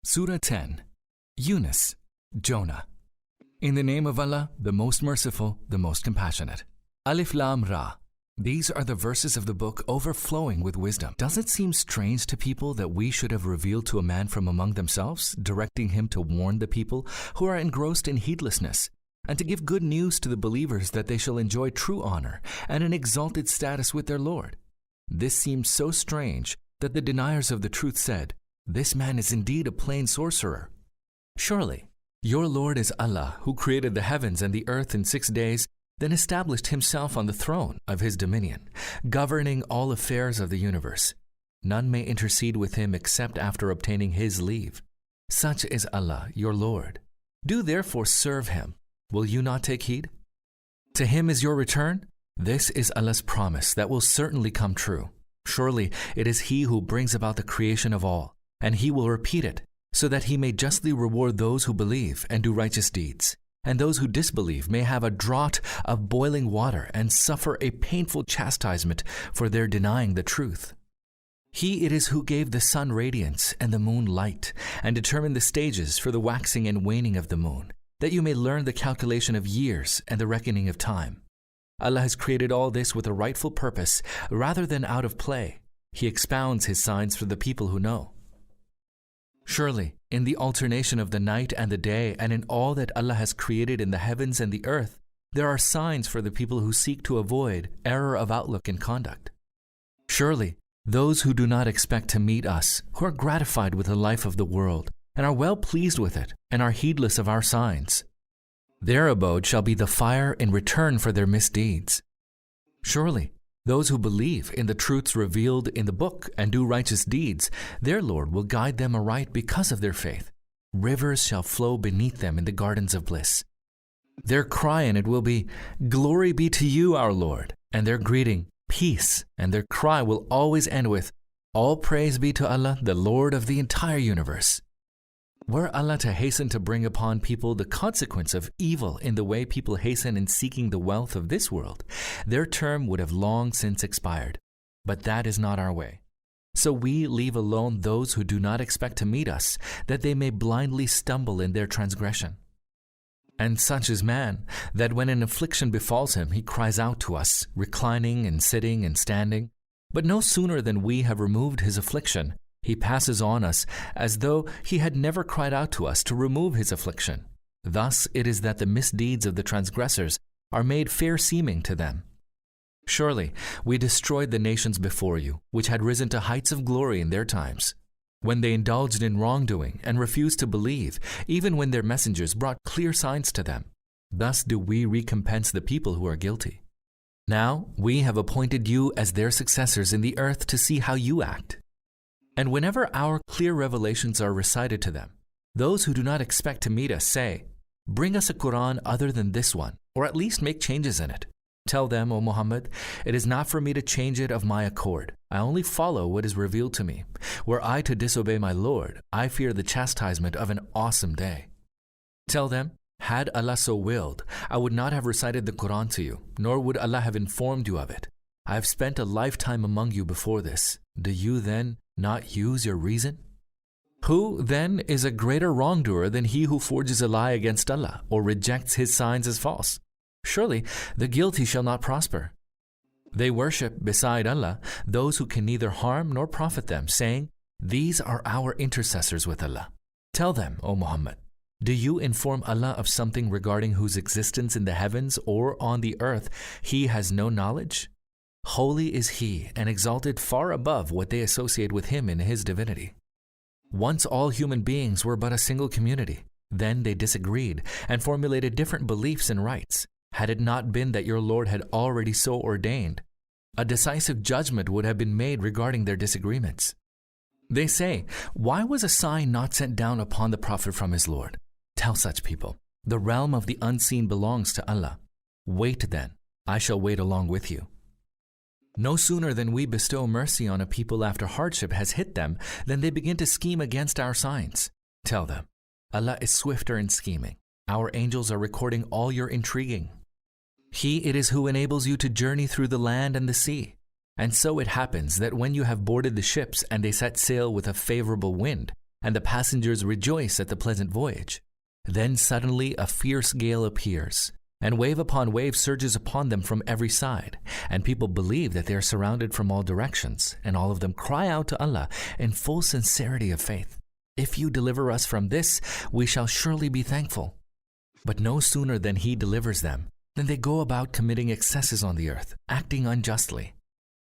Surah 10. Yunus, Jonah. In the name of Allah, the most merciful, the most compassionate. Alif Lam Ra. These are the verses of the book overflowing with wisdom. Does it seem strange to people that we should have revealed to a man from among themselves, directing him to warn the people who are engrossed in heedlessness, and to give good news to the believers that they shall enjoy true honor and an exalted status with their Lord? This seemed so strange that the deniers of the truth said, "This man is indeed a plain sorcerer." Surely, your Lord is Allah, who created the heavens and the earth in 6 days, then established himself on the throne of his dominion, governing all affairs of the universe. None may intercede with him except after obtaining his leave. Such is Allah, your Lord. Do therefore serve him. Will you not take heed? To him is your return. This is Allah's promise that will certainly come true. Surely it is he who brings about the creation of all, and he will repeat it, so that he may justly reward those who believe and do righteous deeds, and those who disbelieve may have a draught of boiling water and suffer a painful chastisement for their denying the truth. He it is who gave the sun radiance and the moon light, and determined the stages for the waxing and waning of the moon, that you may learn the calculation of years and the reckoning of time. Allah has created all this with a rightful purpose, rather than out of play. He expounds his signs for the people who know. Surely, in the alternation of the night and the day, and in all that Allah has created in the heavens and the earth, there are signs for the people who seek to avoid error of outlook and conduct. Surely, those who do not expect to meet us, who are gratified with the life of the world, and are well pleased with it, and are heedless of our signs, their abode shall be the fire in return for their misdeeds. Surely, those who believe in the truths revealed in the book and do righteous deeds, their Lord will guide them aright because of their faith. Rivers shall flow beneath them in the gardens of bliss. Their cry in it will be, "Glory be to you, our Lord," and their greeting, "Peace," and their cry will always end with, "All praise be to Allah, the Lord of the entire universe." Were Allah to hasten to bring upon people the consequence of evil in the way people hasten in seeking the wealth of this world, their term would have long since expired. But that is not our way. So we leave alone those who do not expect to meet us, that they may blindly stumble in their transgression. And such is man, that when an affliction befalls him, he cries out to us, reclining and sitting and standing. But no sooner than we have removed his affliction, he passes on us as though he had never cried out to us to remove his affliction. Thus it is that the misdeeds of the transgressors are made fair seeming to them. Surely we destroyed the nations before you, which had risen to heights of glory in their times, when they indulged in wrongdoing and refused to believe, even when their messengers brought clear signs to them. Thus do we recompense the people who are guilty. Now we have appointed you as their successors in the earth to see how you act. And whenever our clear revelations are recited to them, those who do not expect to meet us say, "Bring us a Quran other than this one, or at least make changes in it." Tell them, O Muhammad, "It is not for me to change it of my accord. I only follow what is revealed to me. Were I to disobey my Lord, I fear the chastisement of an awesome day." Tell them, "Had Allah so willed, I would not have recited the Quran to you, nor would Allah have informed you of it. I have spent a lifetime among you before this. Do you then not use your reason? Who, then, is a greater wrongdoer than he who forges a lie against Allah or rejects his signs as false? Surely the guilty shall not prosper. They worship beside Allah those who can neither harm nor profit them, saying, 'These are our intercessors with Allah.' Tell them, O Muhammad, do you inform Allah of something regarding whose existence in the heavens or on the earth he has no knowledge? Holy is he and exalted far above what they associate with him in his divinity. Once all human beings were but a single community. Then they disagreed and formulated different beliefs and rites. Had it not been that your Lord had already so ordained, a decisive judgment would have been made regarding their disagreements. They say, 'Why was a sign not sent down upon the Prophet from his Lord?' Tell such people, 'The realm of the unseen belongs to Allah. Wait then, I shall wait along with you.' No sooner than we bestow mercy on a people after hardship has hit them, than they begin to scheme against our signs. Tell them, Allah is swifter in scheming. Our angels are recording all your intriguing. He it is who enables you to journey through the land and the sea. And so it happens that when you have boarded the ships and they set sail with a favorable wind, and the passengers rejoice at the pleasant voyage. Then suddenly a fierce gale appears, and wave upon wave surges upon them from every side, and people believe that they are surrounded from all directions, and all of them cry out to Allah in full sincerity of faith, "If you deliver us from this, we shall surely be thankful." But no sooner than He delivers them, than they go about committing excesses on the earth, acting unjustly.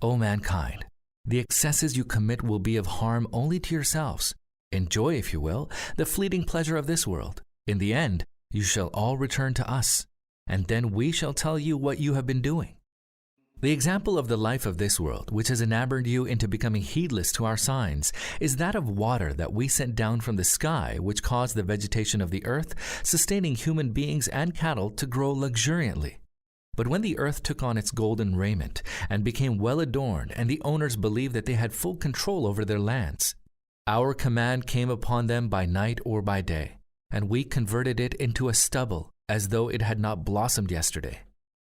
O mankind, the excesses you commit will be of harm only to yourselves. Enjoy, if you will, the fleeting pleasure of this world. In the end, you shall all return to us, and then we shall tell you what you have been doing. The example of the life of this world, which has enamored you into becoming heedless to our signs, is that of water that we sent down from the sky, which caused the vegetation of the earth, sustaining human beings and cattle, to grow luxuriantly. But when the earth took on its golden raiment and became well adorned, and the owners believed that they had full control over their lands, our command came upon them by night or by day, and we converted it into a stubble, as though it had not blossomed yesterday.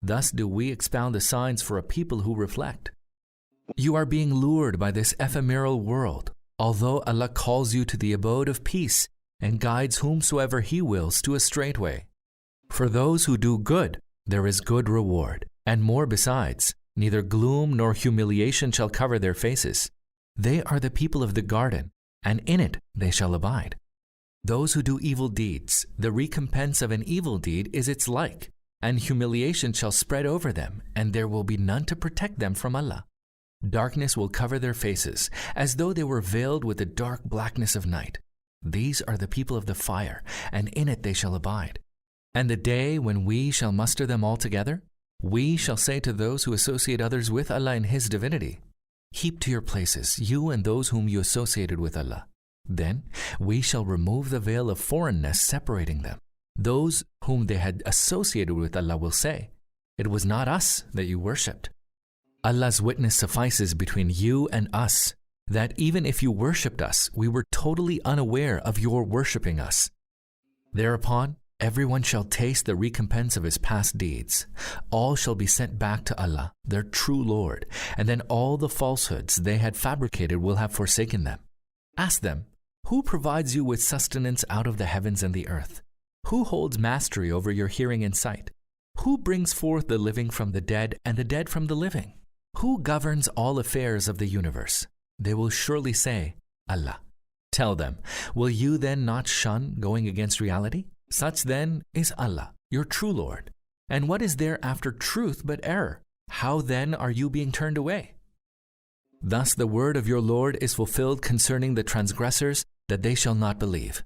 Thus do we expound the signs for a people who reflect. You are being lured by this ephemeral world, although Allah calls you to the abode of peace and guides whomsoever He wills to a straight way. For those who do good, there is good reward, and more besides. Neither gloom nor humiliation shall cover their faces. They are the people of the garden, and in it they shall abide. Those who do evil deeds, the recompense of an evil deed is its like, and humiliation shall spread over them, and there will be none to protect them from Allah. Darkness will cover their faces, as though they were veiled with the dark blackness of night. These are the people of the fire, and in it they shall abide. And the day when we shall muster them all together, we shall say to those who associate others with Allah in His divinity, "Keep to your places, you and those whom you associated with Allah." Then we shall remove the veil of foreignness separating them. Those whom they had associated with Allah will say, "It was not us that you worshipped." Allah's witness suffices between you and us, that even if you worshipped us, we were totally unaware of your worshipping us. Thereupon, everyone shall taste the recompense of his past deeds. All shall be sent back to Allah, their true Lord, and then all the falsehoods they had fabricated will have forsaken them. Ask them, who provides you with sustenance out of the heavens and the earth? Who holds mastery over your hearing and sight? Who brings forth the living from the dead and the dead from the living? Who governs all affairs of the universe? They will surely say, Allah. Tell them, will you then not shun going against reality? Such then is Allah, your true Lord. And what is there after truth but error? How then are you being turned away? Thus the word of your Lord is fulfilled concerning the transgressors, that they shall not believe.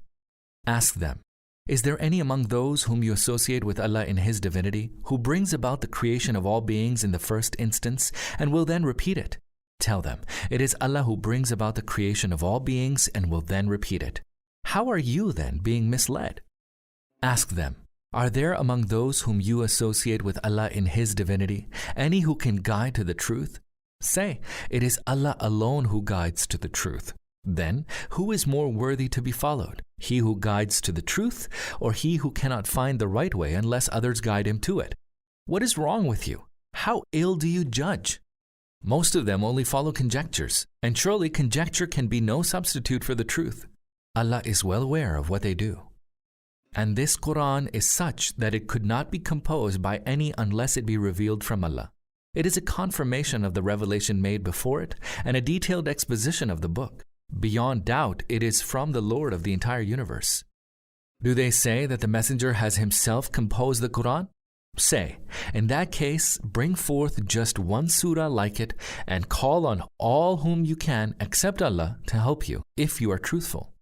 Ask them, is there any among those whom you associate with Allah in His divinity, who brings about the creation of all beings in the first instance, and will then repeat it? Tell them, it is Allah who brings about the creation of all beings and will then repeat it. How are you then being misled? Ask them, are there among those whom you associate with Allah in His divinity any who can guide to the truth? Say, it is Allah alone who guides to the truth. Then, who is more worthy to be followed? He who guides to the truth, or he who cannot find the right way unless others guide him to it? What is wrong with you? How ill do you judge? Most of them only follow conjectures, and surely conjecture can be no substitute for the truth. Allah is well aware of what they do. And this Quran is such that it could not be composed by any unless it be revealed from Allah. It is a confirmation of the revelation made before it and a detailed exposition of the book. Beyond doubt, it is from the Lord of the entire universe. Do they say that the Messenger has himself composed the Quran? Say, in that case, bring forth just one surah like it and call on all whom you can except Allah to help you, if you are truthful.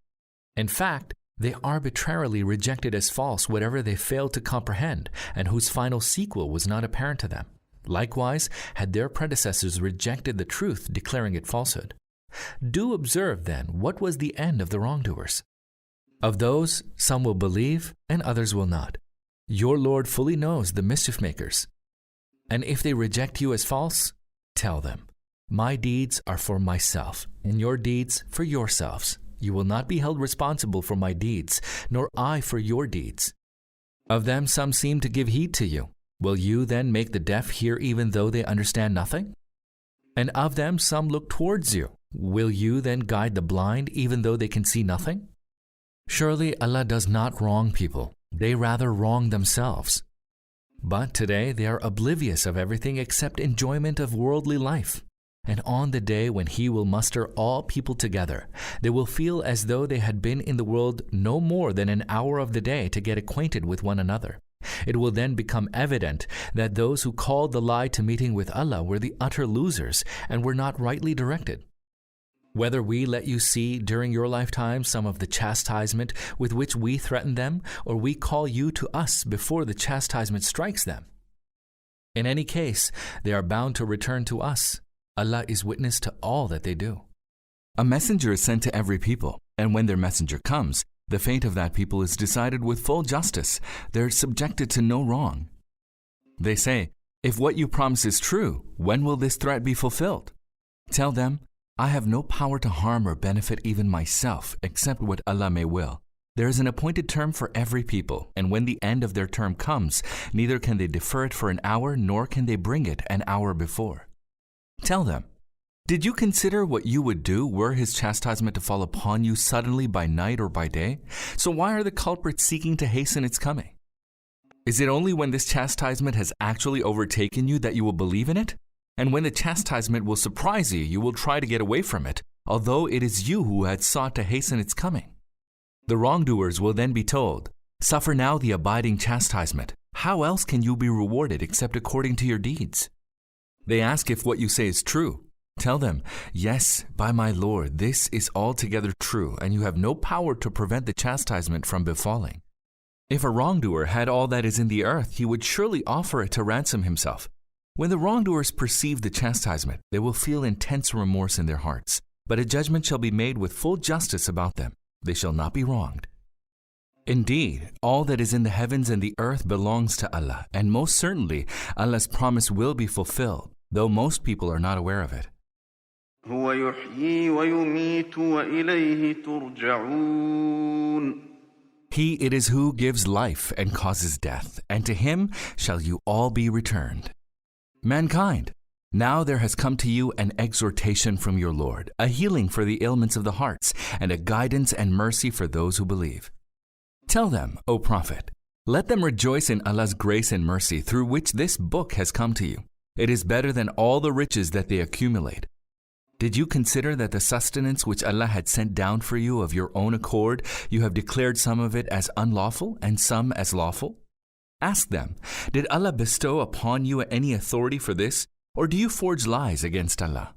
In fact, they arbitrarily rejected as false whatever they failed to comprehend and whose final sequel was not apparent to them. Likewise, had their predecessors rejected the truth, declaring it falsehood. Do observe then what was the end of the wrongdoers. Of those, some will believe and others will not. Your Lord fully knows the mischief makers. And if they reject you as false, tell them, my deeds are for myself, and your deeds for yourselves. You will not be held responsible for my deeds, nor I for your deeds. Of them some seem to give heed to you. Will you then make the deaf hear even though they understand nothing? And of them some look towards you. Will you then guide the blind even though they can see nothing? Surely Allah does not wrong people. They rather wrong themselves. But today they are oblivious of everything except enjoyment of worldly life. And on the day when He will muster all people together, they will feel as though they had been in the world no more than an hour of the day to get acquainted with one another. It will then become evident that those who called the lie to meeting with Allah were the utter losers and were not rightly directed. Whether we let you see during your lifetime some of the chastisement with which we threaten them, or we call you to us before the chastisement strikes them. In any case, they are bound to return to us. Allah is witness to all that they do. A messenger is sent to every people, and when their messenger comes, the fate of that people is decided with full justice. They're subjected to no wrong. They say, if what you promise is true, when will this threat be fulfilled? Tell them, I have no power to harm or benefit even myself, except what Allah may will. There is an appointed term for every people, and when the end of their term comes, neither can they defer it for an hour, nor can they bring it an hour before. Tell them, did you consider what you would do were His chastisement to fall upon you suddenly by night or by day? So why are the culprits seeking to hasten its coming? Is it only when this chastisement has actually overtaken you that you will believe in it? And when the chastisement will surprise you, you will try to get away from it, although it is you who had sought to hasten its coming. The wrongdoers will then be told, suffer now the abiding chastisement. How else can you be rewarded except according to your deeds? They ask if what you say is true. Tell them, yes, by my Lord, this is altogether true, and you have no power to prevent the chastisement from befalling. If a wrongdoer had all that is in the earth, he would surely offer it to ransom himself. When the wrongdoers perceive the chastisement, they will feel intense remorse in their hearts, but a judgment shall be made with full justice about them. They shall not be wronged. Indeed, all that is in the heavens and the earth belongs to Allah, and most certainly Allah's promise will be fulfilled, though most people are not aware of it. هو يحيي ويميت وإليه ترجعون. He it is who gives life and causes death, and to Him shall you all be returned. Mankind, now there has come to you an exhortation from your Lord, a healing for the ailments of the hearts, and a guidance and mercy for those who believe. Tell them, O Prophet, let them rejoice in Allah's grace and mercy through which this book has come to you. It is better than all the riches that they accumulate. Did you consider that the sustenance which Allah had sent down for you of your own accord, you have declared some of it as unlawful and some as lawful? Ask them, did Allah bestow upon you any authority for this, or do you forge lies against Allah?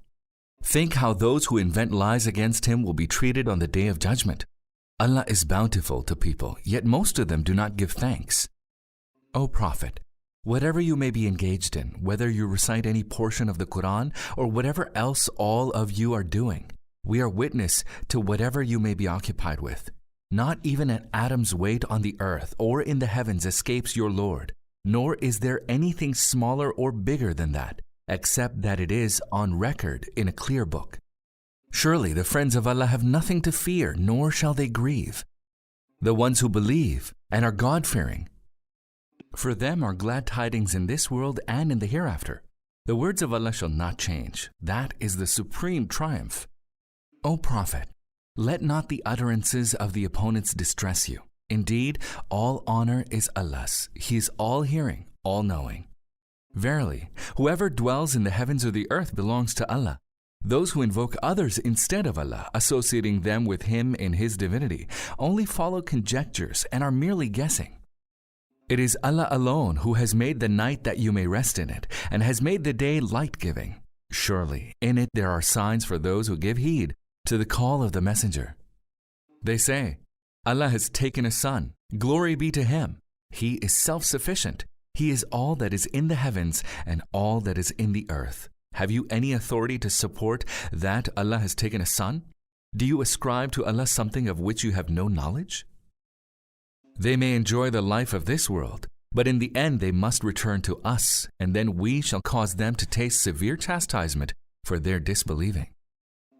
Think how those who invent lies against Him will be treated on the Day of Judgment. Allah is bountiful to people, yet most of them do not give thanks. O Prophet, whatever you may be engaged in, whether you recite any portion of the Quran or whatever else all of you are doing, we are witness to whatever you may be occupied with. Not even an atom's weight on the earth or in the heavens escapes your Lord, nor is there anything smaller or bigger than that, except that it is on record in a clear book. Surely the friends of Allah have nothing to fear, nor shall they grieve. The ones who believe and are God-fearing, for them are glad tidings in this world and in the hereafter. The words of Allah shall not change. That is the supreme triumph. O Prophet, let not the utterances of the opponents distress you. Indeed, all honor is Allah's. He is all-hearing, all-knowing. Verily, whoever dwells in the heavens or the earth belongs to Allah. Those who invoke others instead of Allah, associating them with Him in His divinity, only follow conjectures and are merely guessing. It is Allah alone who has made the night that you may rest in it, and has made the day light-giving. Surely, in it there are signs for those who give heed to the call of the Messenger. They say, Allah has taken a son. Glory be to Him. He is self-sufficient. He is all that is in the heavens and all that is in the earth. Have you any authority to support that Allah has taken a son? Do you ascribe to Allah something of which you have no knowledge? They may enjoy the life of this world, but in the end they must return to us, and then we shall cause them to taste severe chastisement for their disbelieving.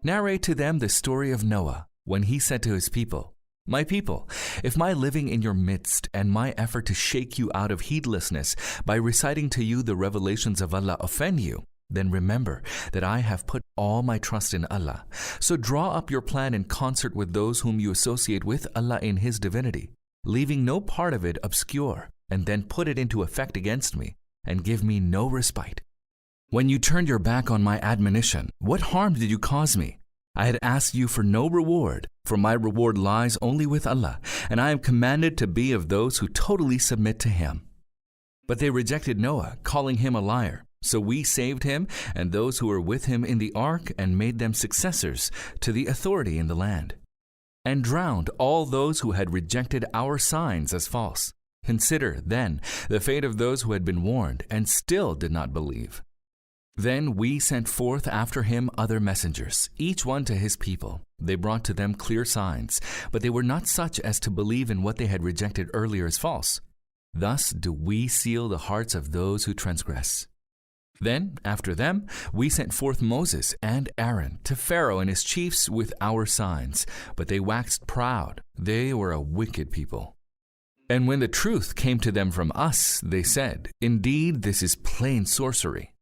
Narrate to them the story of Noah, when he said to his people, My people, if my living in your midst and my effort to shake you out of heedlessness by reciting to you the revelations of Allah offend you, then remember that I have put all my trust in Allah. So draw up your plan in concert with those whom you associate with Allah in His divinity, leaving no part of it obscure, and then put it into effect against me, and give me no respite. When you turned your back on my admonition, what harm did you cause me? I had asked you for no reward, for my reward lies only with Allah, and I am commanded to be of those who totally submit to Him. But they rejected Noah, calling him a liar. So we saved him and those who were with him in the ark and made them successors to the authority in the land, and drowned all those who had rejected our signs as false. Consider, then, the fate of those who had been warned and still did not believe. Then we sent forth after him other messengers, each one to his people. They brought to them clear signs, but they were not such as to believe in what they had rejected earlier as false. Thus do we seal the hearts of those who transgress. Then, after them, we sent forth Moses and Aaron to Pharaoh and his chiefs with our signs, but they waxed proud. They were a wicked people. And when the truth came to them from us, they said, "Indeed, this is plain sorcery."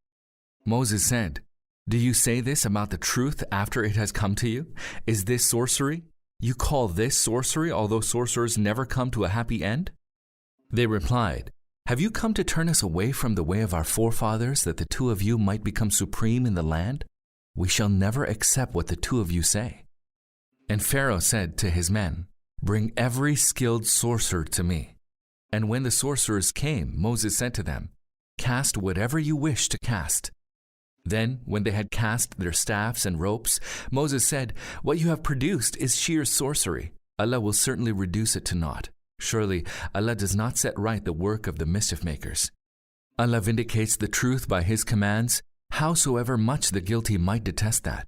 Moses said, "Do you say this about the truth after it has come to you? Is this sorcery? You call this sorcery, although sorcerers never come to a happy end?" They replied, "Have you come to turn us away from the way of our forefathers, that the two of you might become supreme in the land? We shall never accept what the two of you say." And Pharaoh said to his men, "Bring every skilled sorcerer to me." And when the sorcerers came, Moses said to them, "Cast whatever you wish to cast." Then, when they had cast their staffs and ropes, Moses said, "What you have produced is sheer sorcery. Allah will certainly reduce it to naught. Surely Allah does not set right the work of the mischief makers. Allah vindicates the truth by His commands, howsoever much the guilty might detest that."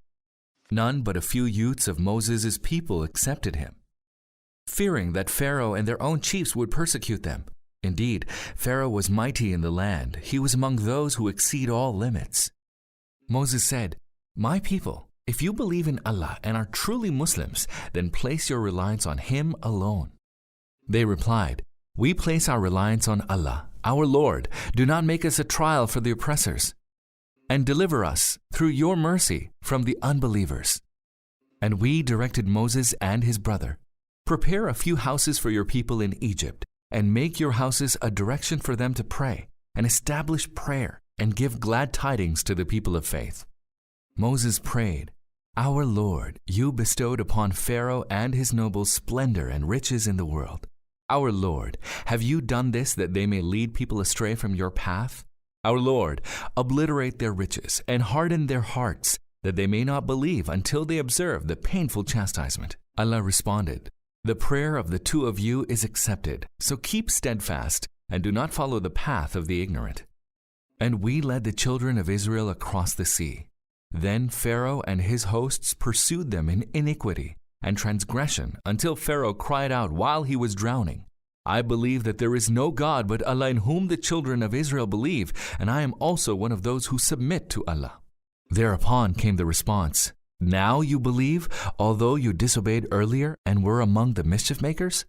None but a few youths of Moses' people accepted him, fearing that Pharaoh and their own chiefs would persecute them. Indeed, Pharaoh was mighty in the land. He was among those who exceed all limits. Moses said, "My people, if you believe in Allah and are truly Muslims, then place your reliance on Him alone." They replied, "We place our reliance on Allah, our Lord. Do not make us a trial for the oppressors, and deliver us, through your mercy, from the unbelievers." And we directed Moses and his brother, "Prepare a few houses for your people in Egypt, and make your houses a direction for them to pray, and establish prayer, and give glad tidings to the people of faith." Moses prayed, "Our Lord, you bestowed upon Pharaoh and his nobles splendor and riches in the world. Our Lord, have you done this that they may lead people astray from your path? Our Lord, obliterate their riches and harden their hearts, that they may not believe until they observe the painful chastisement." Allah responded, "The prayer of the two of you is accepted, so keep steadfast and do not follow the path of the ignorant." And we led the children of Israel across the sea. Then Pharaoh and his hosts pursued them in iniquity and transgression until Pharaoh cried out while he was drowning, "I believe that there is no God but Allah in whom the children of Israel believe, and I am also one of those who submit to Allah." Thereupon came the response, "Now you believe, although you disobeyed earlier and were among the mischief makers?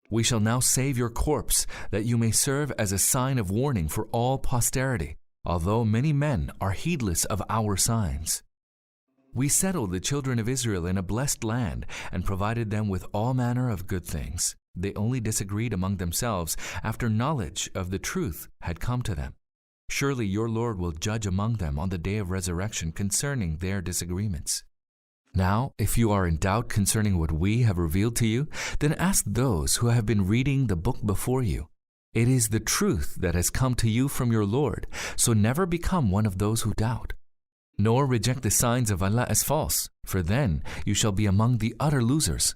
We shall now save your corpse, that you may serve as a sign of warning for all posterity, although many men are heedless of our signs." We settled the children of Israel in a blessed land and provided them with all manner of good things. They only disagreed among themselves after knowledge of the truth had come to them. Surely your Lord will judge among them on the day of resurrection concerning their disagreements. Now, if you are in doubt concerning what we have revealed to you, then ask those who have been reading the book before you. It is the truth that has come to you from your Lord, so never become one of those who doubt. Nor reject the signs of Allah as false, for then you shall be among the utter losers.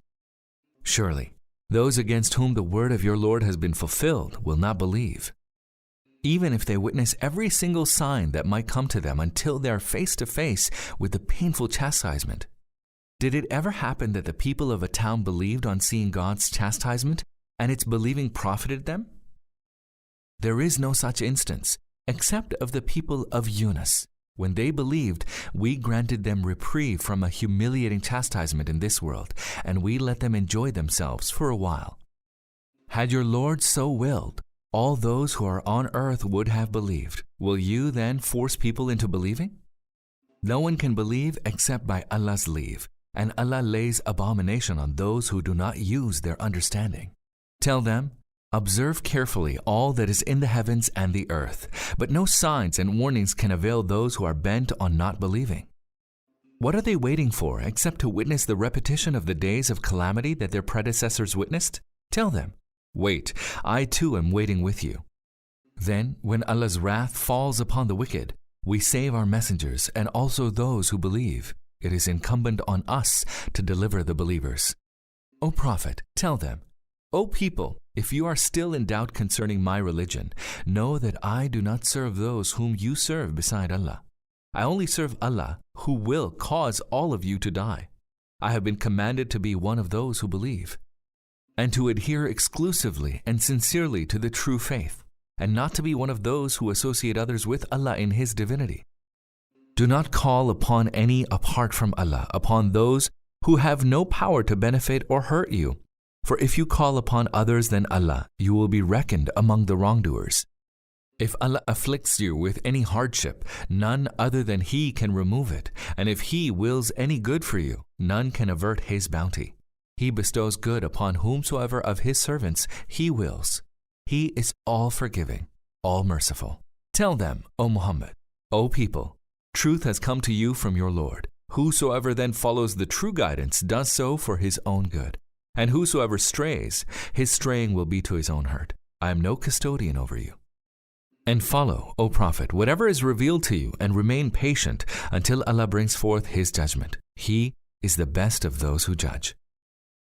Surely, those against whom the word of your Lord has been fulfilled will not believe, even if they witness every single sign that might come to them until they are face to face with the painful chastisement. Did it ever happen that the people of a town believed on seeing God's chastisement, and its believing profited them? There is no such instance, except of the people of Yunus. When they believed, we granted them reprieve from a humiliating chastisement in this world, and we let them enjoy themselves for a while. Had your Lord so willed, all those who are on earth would have believed. Will you then force people into believing? No one can believe except by Allah's leave, and Allah lays abomination on those who do not use their understanding. Tell them, observe carefully all that is in the heavens and the earth, but no signs and warnings can avail those who are bent on not believing. What are they waiting for except to witness the repetition of the days of calamity that their predecessors witnessed? Tell them, wait, I too am waiting with you. Then, when Allah's wrath falls upon the wicked, we save our messengers and also those who believe. It is incumbent on us to deliver the believers. O Prophet, tell them, O people, if you are still in doubt concerning my religion, know that I do not serve those whom you serve beside Allah. I only serve Allah, who will cause all of you to die. I have been commanded to be one of those who believe, and to adhere exclusively and sincerely to the true faith, and not to be one of those who associate others with Allah in His divinity. Do not call upon any apart from Allah, upon those who have no power to benefit or hurt you. For if you call upon others than Allah, you will be reckoned among the wrongdoers. If Allah afflicts you with any hardship, none other than He can remove it, and if He wills any good for you, none can avert His bounty. He bestows good upon whomsoever of His servants He wills. He is all forgiving, all merciful. Tell them, O Muhammad, O people, truth has come to you from your Lord. Whosoever then follows the true guidance does so for his own good. And whosoever strays, his straying will be to his own hurt. I am no custodian over you. And follow, O Prophet, whatever is revealed to you, and remain patient until Allah brings forth His judgment. He is the best of those who judge.